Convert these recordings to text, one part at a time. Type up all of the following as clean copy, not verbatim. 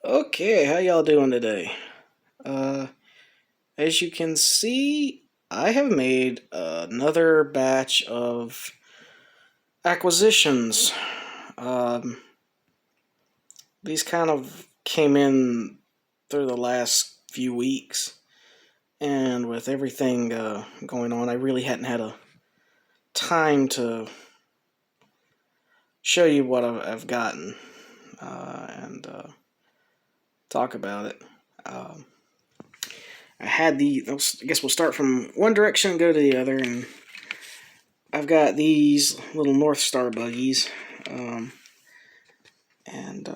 Okay, how y'all doing today? Uh, as you can see, I have made another batch of acquisitions. Um, these kind of came in through the last few weeks, and with everything going on, I really hadn't had a time to show you what I've gotten and talk about it. Um, I had I guess we'll start from one direction and go to the other, and I've got these little North Star buggies, um, and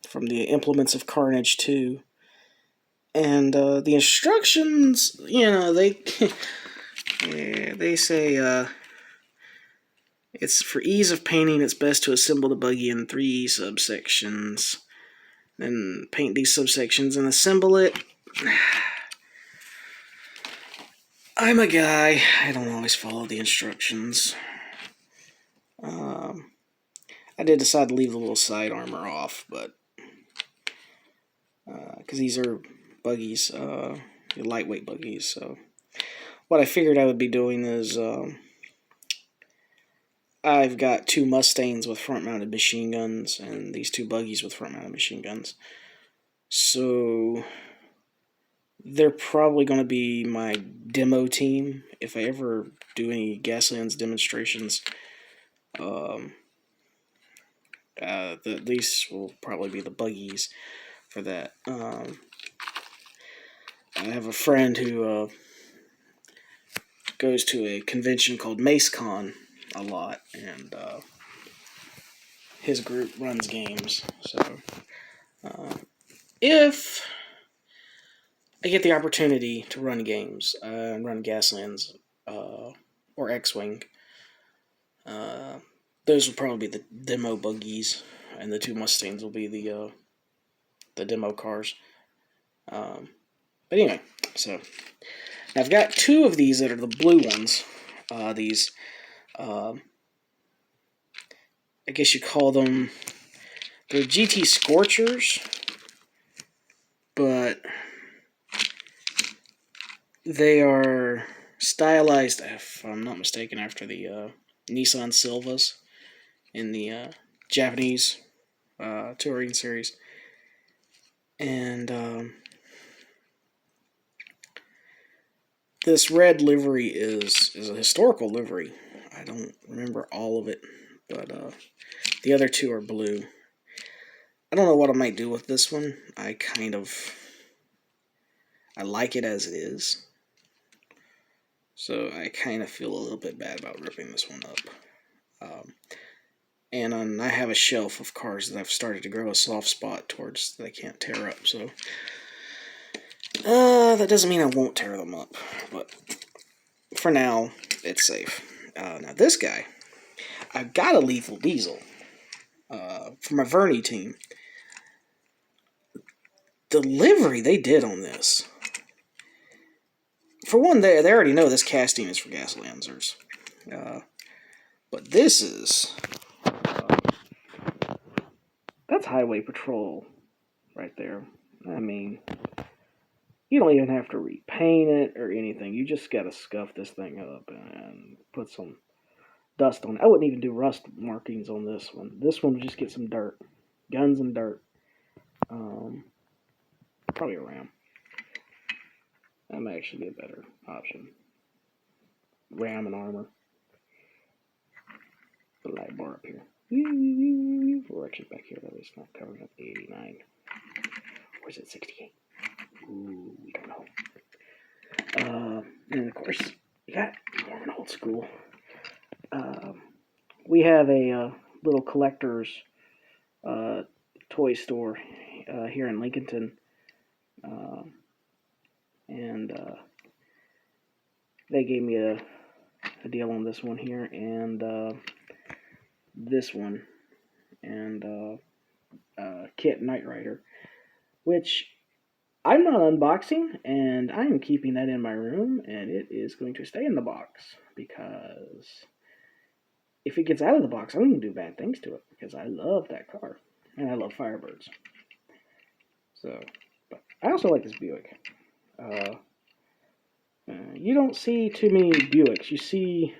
from the Implements of Carnage 2. And the instructions, they yeah, they say it's for ease of painting. It's best to assemble the buggy in 3 subsections, then paint these subsections and assemble it. I'm a guy. I don't always follow the instructions. Um, I did decide to leave the little side armor off, but because these are buggies, lightweight buggies. So what I figured I would be doing is I've got 2 Mustangs with front-mounted machine guns and these 2 buggies with front-mounted machine guns. So they're probably going to be my demo team if I ever do any Gaslands demonstrations. These will probably be the buggies for that. I have a friend who goes to a convention called MaceCon a lot, and his group runs games. So if I get the opportunity to run games and run Gaslands or X-Wing, those will probably be the demo buggies, and the 2 Mustangs will be the demo cars. But anyway, so I've got 2 of these that are the blue ones. These, I guess you call them, they're GT Scorchers, but they are stylized, if I'm not mistaken, after the Nissan Silvas in the Japanese touring series. And this red livery is a historical livery. I don't remember all of it, but the other 2 are blue. I don't know what I might do with this one. I like it as it is. So I kind of feel a little bit bad about ripping this one up. And I have a shelf of cars that I've started to grow a soft spot towards that I can't tear up. So that doesn't mean I won't tear them up, but for now, it's safe. Now this guy, I've got a lethal diesel from a Verney team. The livery they did on this. For one, they already know this casting is for Gaslandsers. But this is... that's Highway Patrol right there. I mean, you don't even have to repaint it or anything. You just gotta scuff this thing up and put some dust on it. I wouldn't even do rust markings on this one. This one would just get some dirt. Guns and dirt. Probably a Ram. That might actually be a better option. Ram and armor. The light bar up here. We're actually back here, though. It's not covering up the 89. Or is it 68? Ooh, we don't know. And of course, you got more of an old school. We have a little collector's toy store here in Lincolnton. And they gave me a deal on this one here and this one and Kit Knight Rider, which I'm not unboxing, and I'm keeping that in my room, and it is going to stay in the box, because if it gets out of the box, I'm going to do bad things to it, because I love that car, and I love Firebirds. So, but I also like this Buick. You don't see too many Buicks. You see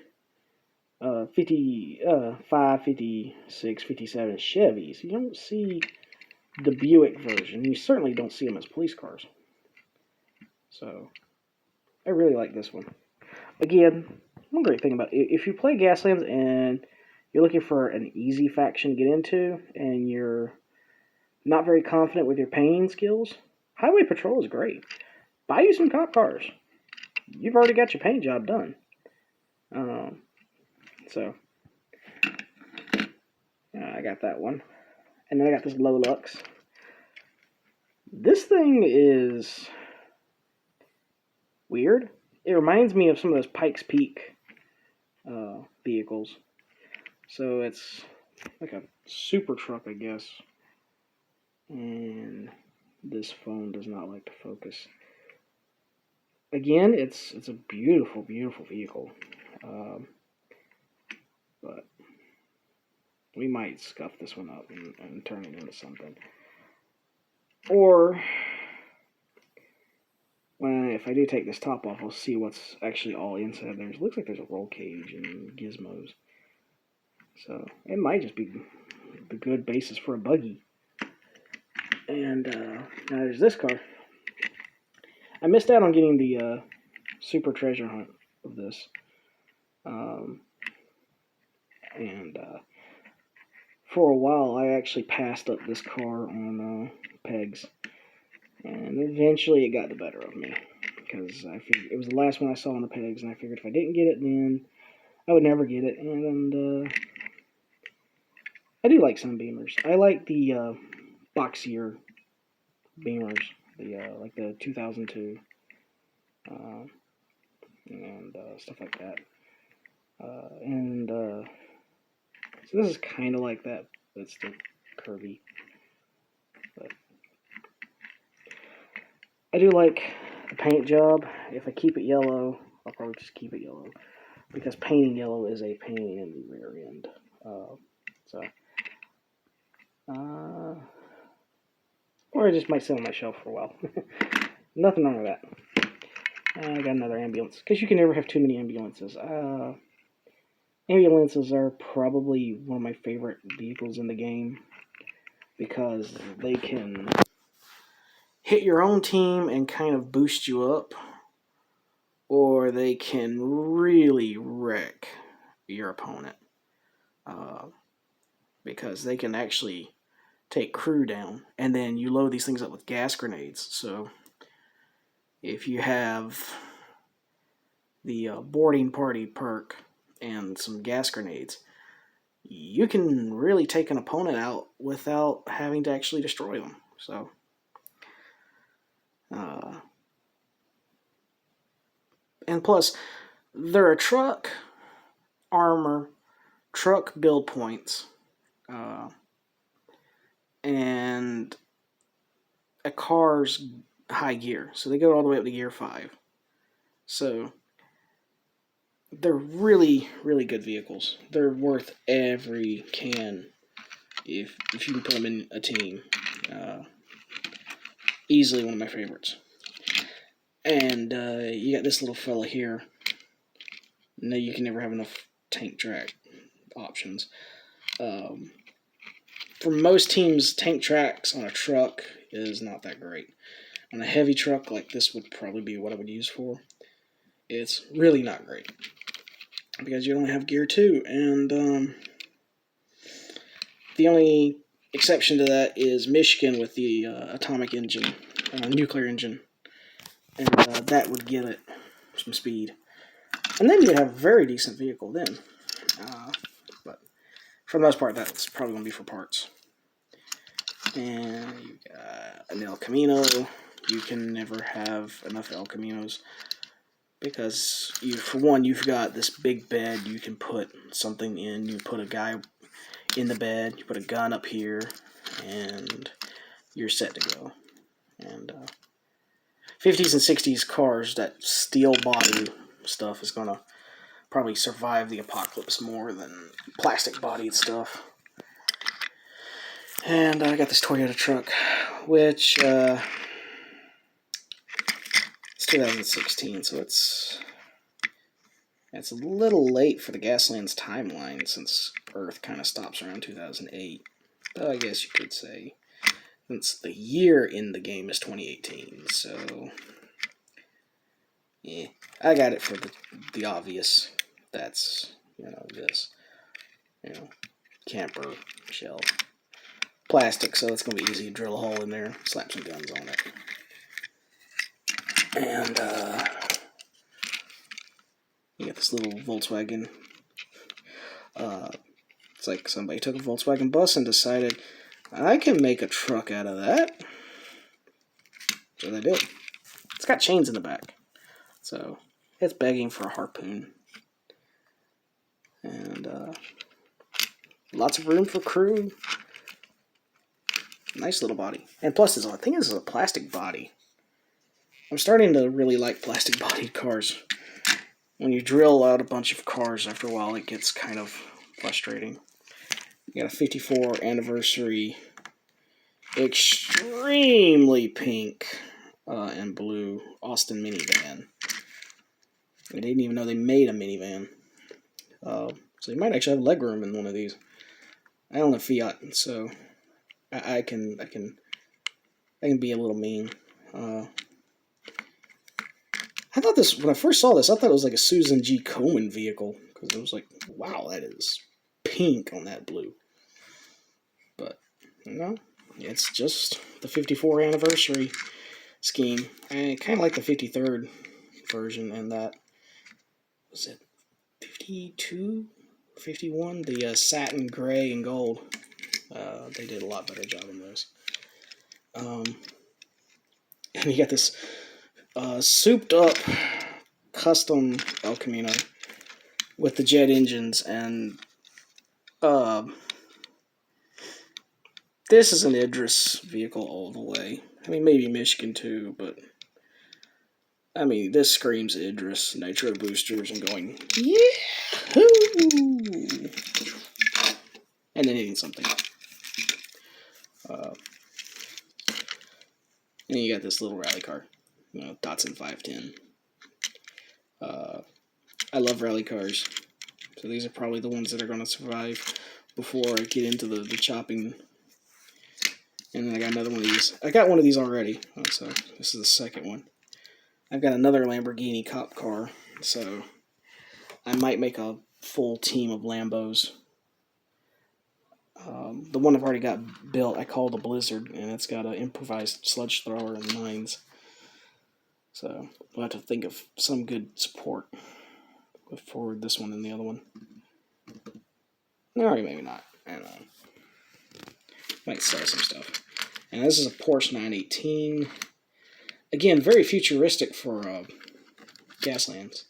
55, 56, 57 Chevys. You don't see the Buick version. You certainly don't see them as police cars. So, I really like this one. Again, one great thing about it, if you play Gaslands and you're looking for an easy faction to get into, and you're not very confident with your painting skills, Highway Patrol is great. Buy you some cop cars. You've already got your paint job done. So, I got that one. And then I got this Low Lux. This thing is weird. It reminds me of some of those Pikes Peak vehicles. So it's like a super truck, I guess. And this phone does not like to focus. Again, it's a beautiful, beautiful vehicle. But we might scuff this one up and turn it into something. Or, if I do take this top off, I'll see what's actually all inside there. It looks like there's a roll cage and gizmos. So, it might just be the good basis for a buggy. And now there's this car. I missed out on getting the super treasure hunt of this. For a while, I actually passed up this car on pegs. And eventually it got the better of me. Because I figured it was the last one I saw on the pegs, and I figured if I didn't get it, then I would never get it. And I do like some Beamers. I like the boxier Beamers, like the 2002, and stuff like that. So this is kind of like that, but it's still curvy. But I do like the paint job. If I keep it yellow, I'll probably just keep it yellow, because painting yellow is a pain in the rear end. Or I just might sit on my shelf for a while. Nothing wrong with that. I got another ambulance, because you can never have too many ambulances. Ambulances are probably one of my favorite vehicles in the game, because they can hit your own team and kind of boost you up, or they can really wreck your opponent, because they can actually take crew down, and then you load these things up with gas grenades. So if you have the boarding party perk and some gas grenades, you can really take an opponent out without having to actually destroy them. So and plus, they're a truck, armor, truck build points, and a car's high gear. So they go all the way up to gear 5. So they're really, really good vehicles. They're worth every can if you can put them in a team. Easily one of my favorites. And you got this little fella here. No, you can never have enough tank track options. For most teams, tank tracks on a truck is not that great. On a heavy truck, like this would probably be what I would use for, it's really not great, because you only have gear 2, and the only exception to that is Michigan with the atomic engine, nuclear engine, and that would give it some speed. And then you'd have a very decent vehicle then. But for the most part, that's probably going to be for parts. And you got an El Camino. You can never have enough El Caminos, because for one, you've got this big bed you can put something in. You put a guy in the bed, you put a gun up here, and you're set to go. And 50s and 60s cars, that steel body stuff is going to probably survive the apocalypse more than plastic bodied stuff. And I got this Toyota truck which it's 2016, so it's a little late for the Gaslands timeline since Earth kind of stops around 2008. But I guess you could say since the year in the game is 2018, so yeah, I got it for the obvious. That's, this, camper shell. Plastic, so it's going to be easy to drill a hole in there, slap some guns on it. And, you got this little Volkswagen. It's like somebody took a Volkswagen bus and decided, I can make a truck out of that. So they did. It's got chains in the back. So, it's begging for a harpoon. And, lots of room for crew. Nice little body. And plus, I think this is a plastic body. I'm starting to really like plastic bodied cars. When you drill out a bunch of cars, after a while it gets kind of frustrating. You got a 54 anniversary, extremely pink and blue Austin minivan. I didn't even know they made a minivan. So you might actually have legroom in one of these. I own a Fiat, so I can be a little mean. I thought this, when I first saw this, I thought it was like a Susan G. Komen vehicle, because it was like, wow, that is pink on that blue. But, no, it's just the 54 anniversary scheme. I kind of like the 53rd version, and that, was it 52? 51? The satin gray and gold. They did a lot better job on those. And you got this souped up custom El Camino with the jet engines, and this is an Idris vehicle all the way. I mean, maybe Michigan too, but I mean, this screams Idris, nitro boosters, and going, yahoo! And then hitting something. And you got this little rally car, Datsun 510. I love rally cars, so these are probably the ones that are going to survive before I get into the chopping. And then I got another one of these. I got one of these already, so this is the second one. I've got another Lamborghini Cop Car, so I might make a full team of Lambos. The one I've already got built, I call the Blizzard, and it's got an improvised sludge thrower and mines. So we'll have to think of some good support for this one and the other one. Or maybe not. I don't know. Might sell some stuff. And this is a Porsche 918. Again, very futuristic for Gaslands.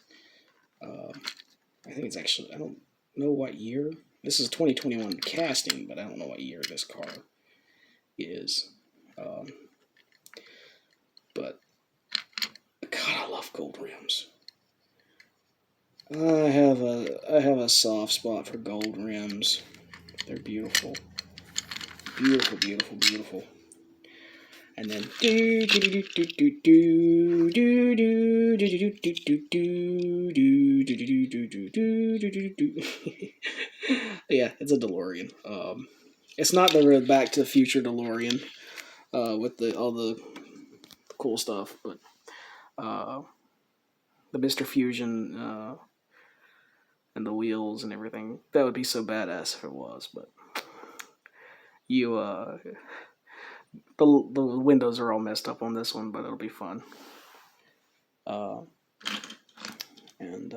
I think it's actually, I don't know what year. This is a 2021 casting, but I don't know what year this car is. But God, I love gold rims. I have a soft spot for gold rims. They're beautiful. Beautiful, beautiful, beautiful. And then yeah, it's a DeLorean. It's not the Back to the Future DeLorean with all the cool stuff, but the Mr. Fusion and the wheels and everything. That would be so badass if it was, but the windows are all messed up on this one, but it'll be fun. And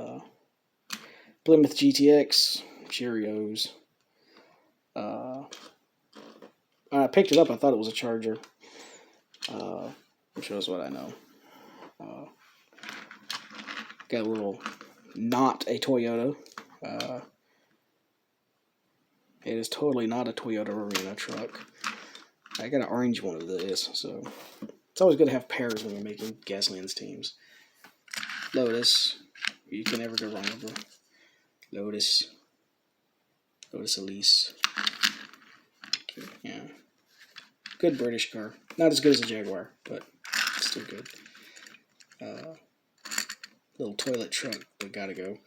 Plymouth GTX, Cheerios. I picked it up, I thought it was a Charger. Which shows what I know. Got a little, not a Toyota. It is totally not a Toyota Arena truck. I got an orange one of this, so it's always good to have pairs when you're making Gaslands teams. Lotus, you can never go wrong with them. Lotus Elise. Yeah. good British car. Not as good as a Jaguar, but still good. Little toilet truck, but gotta go.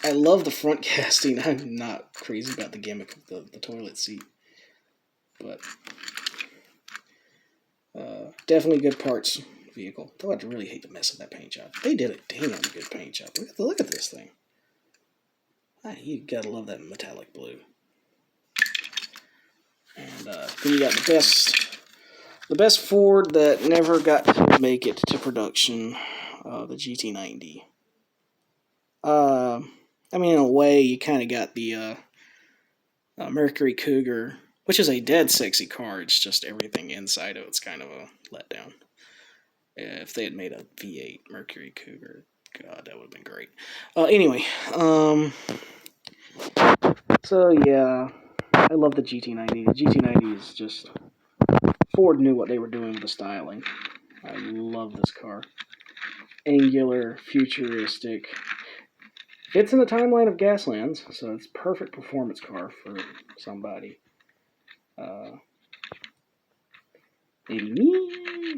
I love the front casting. I'm not crazy about the gimmick of the toilet seat, but definitely good parts vehicle. Though I'd really hate to mess with that paint job. They did a damn good paint job. Look at this thing. You gotta love that metallic blue. And then you got the best Ford that never got to make it to production, the GT90. I mean, in a way, you kind of got the Mercury Cougar, which is a dead sexy car. It's just everything inside of it's kind of a letdown. If they had made a V8 Mercury Cougar, God, that would have been great. Anyway, so yeah, I love the GT90. The GT90 is just... Ford knew what they were doing with the styling. I love this car. Angular, futuristic. Fits in the timeline of Gaslands, so it's perfect performance car for somebody. Maybe me.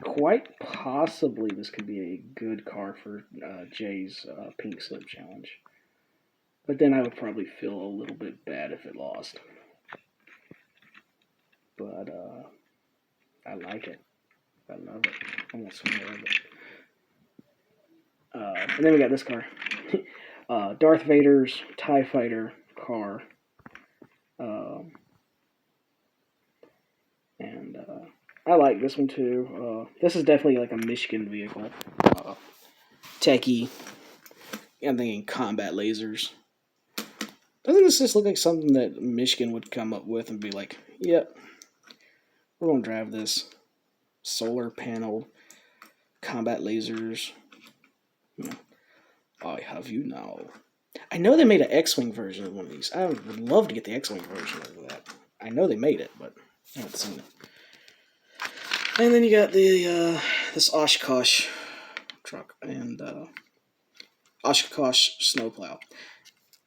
Quite possibly this could be a good car for Jay's Pink Slip Challenge. But then I would probably feel a little bit bad if it lost. But I like it. I love it. I want some more of it. And then we got this car. Darth Vader's TIE Fighter car. And I like this one too. This is definitely like a Michigan vehicle. Techie. I'm thinking combat lasers. Doesn't this just look like something that Michigan would come up with and be like, yep, we're going to drive this solar panel combat lasers. You know, I have you now. I know they made an X-Wing version of one of these. I would love to get the X-Wing version of that. I know they made it, but I haven't seen it. And then you got the this Oshkosh Truck and Oshkosh Snowplow.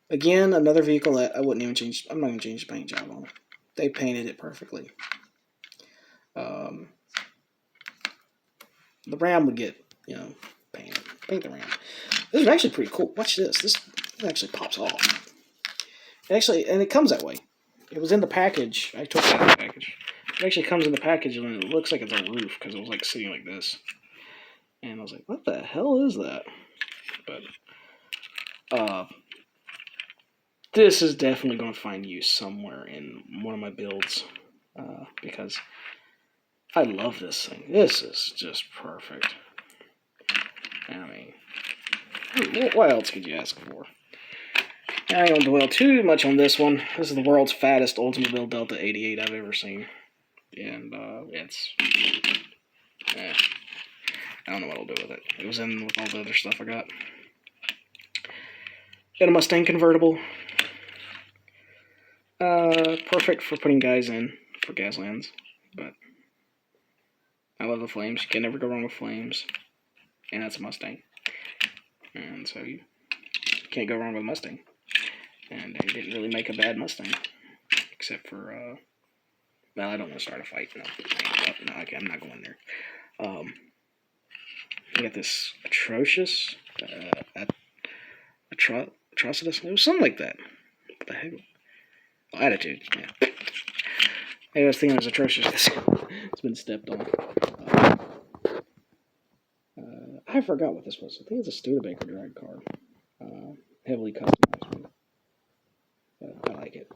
Again, another vehicle that I wouldn't even change. I'm not going to change the paint job on it. They painted it perfectly. The Ram would get, painted. Paint the Ram. This is actually pretty cool. Watch this. This actually pops off. And it comes that way. It was in the package. I took it out of the package. It actually comes in the package and it looks like it's a roof because it was like sitting like this. And I was like, what the hell is that? But this is definitely going to find use somewhere in one of my builds because I love this thing. This is just perfect. I mean, what else could you ask for? I don't dwell too much on this one. This is the world's fattest Oldsmobile Delta 88 I've ever seen. And it's... I don't know what I'll do with it. It was in with all the other stuff I got. Got a Mustang Convertible. Perfect for putting guys in for Gaslands, but I love the flames. You can never go wrong with flames, and that's a Mustang, and so you can't go wrong with a Mustang. And they didn't really make a bad Mustang, except for well, I don't want to start a fight. No, okay, I'm not going there. You got this atrocious, atrocitus. It was something like that. What the heck? Oh, attitude. Yeah. I was thinking it was atrocious. It's been stepped on. I forgot what this was. I think it's a Studebaker drag car. Heavily customized. I like it.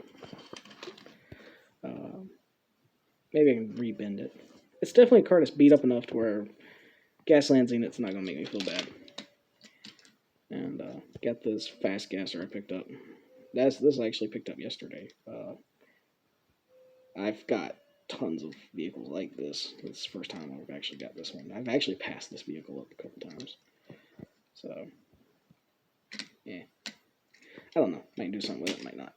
Maybe I can rebend it. It's definitely a car that's beat up enough to where Gaslands in it's not going to make me feel bad. And got this fast gasser I picked up. This I actually picked up yesterday. I've got tons of vehicles like this. It's the first time I've actually got this one. I've actually passed this vehicle up a couple times. So, yeah. I don't know. Might do something with it, might not.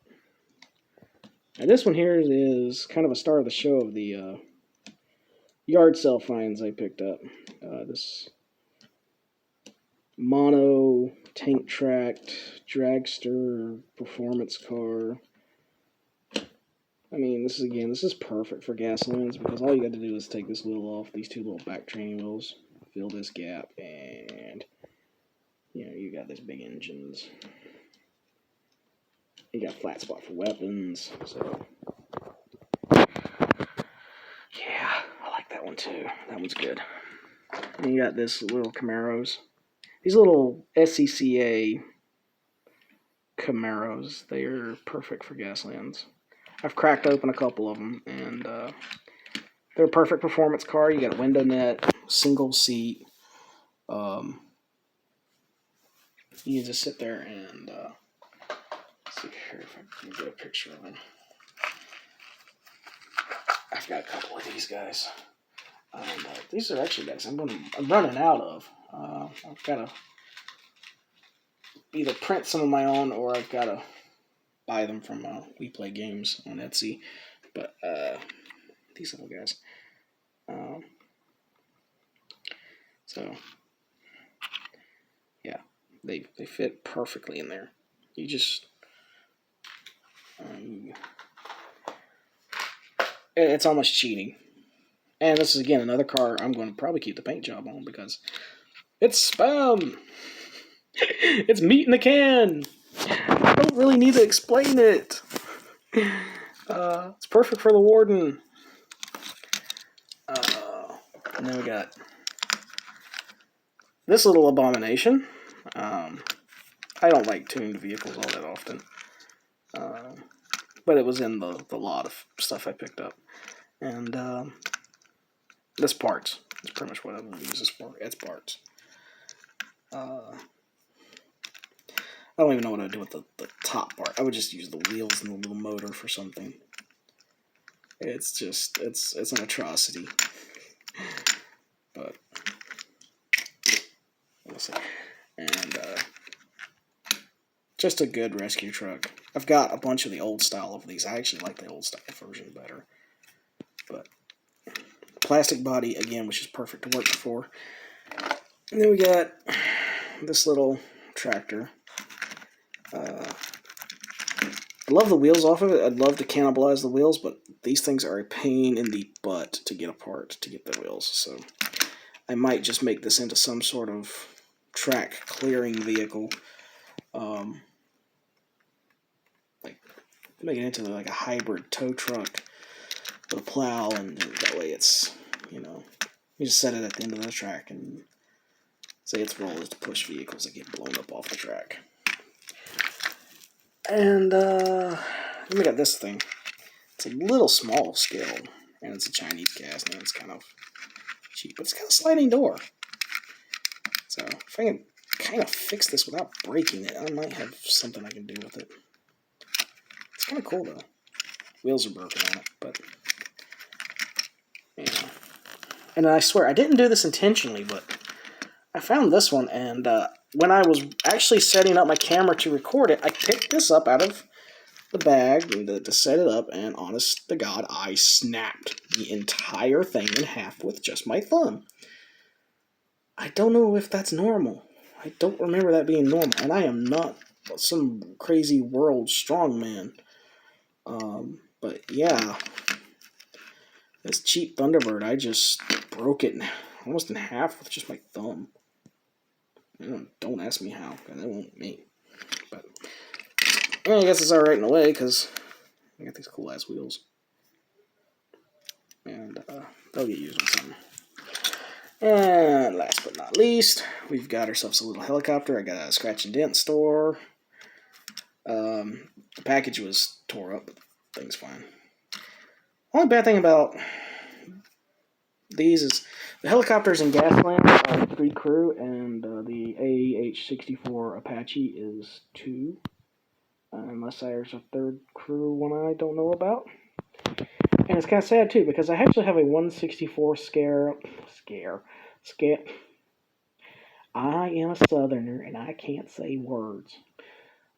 Now this one here is kind of a star of the show of the yard sale finds I picked up. This mono, tank tracked, dragster, performance car. I mean, this is perfect for Gaslands because all you got to do is take this wheel off, these two little back training wheels, fill this gap, and you got these big engines. You got flat spot for weapons, so yeah, I like that one too. That one's good. And you got this little Camaros. These little SCCA Camaros, they are perfect for Gaslands. I've cracked open a couple of them, and they're a perfect performance car. You got a window net, single seat. You just sit there and let's see here if I can get a picture of them. I've got a couple of these guys. These are actually guys I'm running out of. I've got to either print some of my own or I've got to buy them from We Play Games on Etsy. But these little guys. So yeah, they fit perfectly in there. You just it's almost cheating. And this is again another car I'm going to probably keep the paint job on because it's spam. It's meat in the can. I don't really need to explain it. It's perfect for the warden. And then we got this little abomination. I don't like tuned vehicles all that often. But it was in the lot of stuff I picked up. And this parts. That's pretty much what I would use this for. It's parts. I don't even know what I would do with the top part. I would just use the wheels and the little motor for something. It's just, it's an atrocity. But, we'll see. And, just a good rescue truck. I've got a bunch of the old style of these. I actually like the old style version better. But, plastic body, again, which is perfect to work for. And then we got this little tractor. I love the wheels off of it. I'd love to cannibalize the wheels, but these things are a pain in the butt to get apart, to get the wheels. So I might just make this into some sort of track clearing vehicle. Like make it into like a hybrid tow truck with a plow, and that way it's, you just set it at the end of the track and say its role is to push vehicles that get blown up off the track. And then we got this thing. It's a little small scale, and it's a Chinese gas, and it's kind of cheap, but it's got a sliding door. So if I can kind of fix this without breaking it, I might have something I can do with it. It's kind of cool though. Wheels are broken on it, but yeah. And I swear I didn't do this intentionally, but I found this one, and when I was actually setting up my camera to record it, I picked this up out of the bag to set it up, and honest to God, I snapped the entire thing in half with just my thumb. I don't know if that's normal. I don't remember that being normal, and I am not some crazy world strongman. But yeah, this cheap Thunderbird, I just broke it almost in half with just my thumb. Don't ask me how, because it won't me. But I guess it's alright in a way, because I got these cool ass wheels. And they'll get used on something. And last but not least, we've got ourselves a little helicopter. I got a scratch and dent store. The package was tore up, but the thing's fine. Only bad thing about these is the helicopters in Gaslands are 3 crew, and the AH-64 Apache is 2. Unless there's a 3rd crew one I don't know about. And it's kind of sad too, because I actually have a 164 scare. I am a southerner and I can't say words.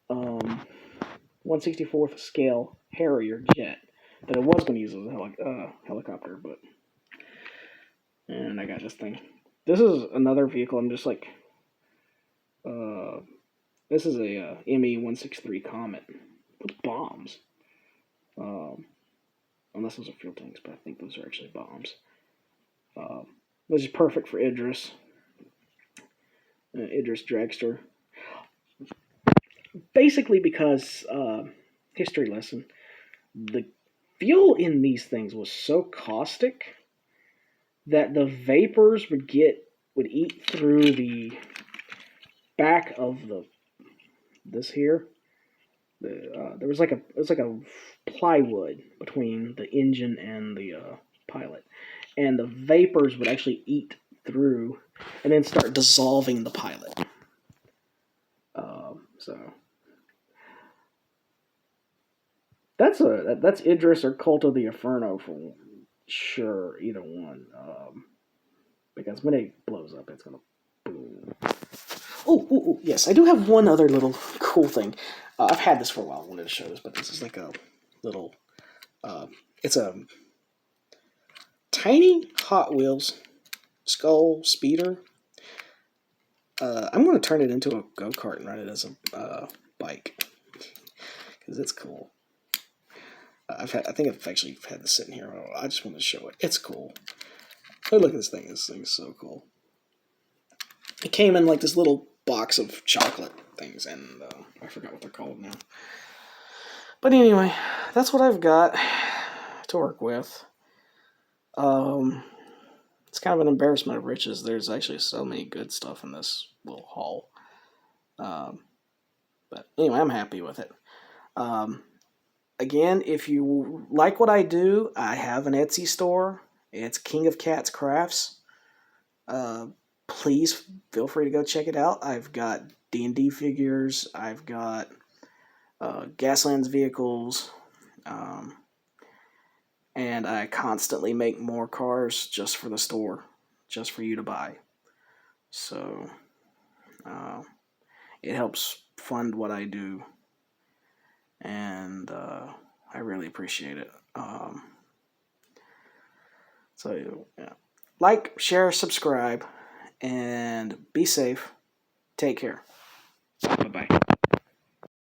1/64th scale Harrier jet that I was going to use as a helicopter, but and I got this thing. This is another vehicle I'm just like This is a Me163 Comet with bombs. Unless those are fuel tanks, but I think those are actually bombs. Which is perfect for Idris. Idris Dragster. Basically because, history lesson, the fuel in these things was so caustic that the vapors would eat through the back of this here. There was like a plywood between the engine and the pilot, and the vapors would actually eat through and then start dissolving the pilot. So that's Idris or Cult of the Inferno for sure. Either one, because when it blows up, it's gonna boom. Oh, yes, I do have one other little cool thing. I've had this for a while. I wanted to show this, but this is like a little. It's a tiny Hot Wheels skull speeder. I'm going to turn it into a go-kart and run it as a bike because it's cool. I think I've actually had this sitting here. I just wanted to show it. It's cool. Oh, look at this thing. This thing is so cool. It came in like this little box of chocolate things, and I forgot what they're called now. But anyway, that's what I've got to work with. It's kind of an embarrassment of riches. There's actually so many good stuff in this little haul. But anyway, I'm happy with it. Again, if you like what I do, I have an Etsy store. It's King of Cats Crafts. Please feel free to go check it out. I've got D&D figures. I've got Gaslands vehicles. And I constantly make more cars just for the store, just for you to buy. So it helps fund what I do, and I really appreciate it. So yeah. Like, share, subscribe, and be safe. Take care. Bye-bye.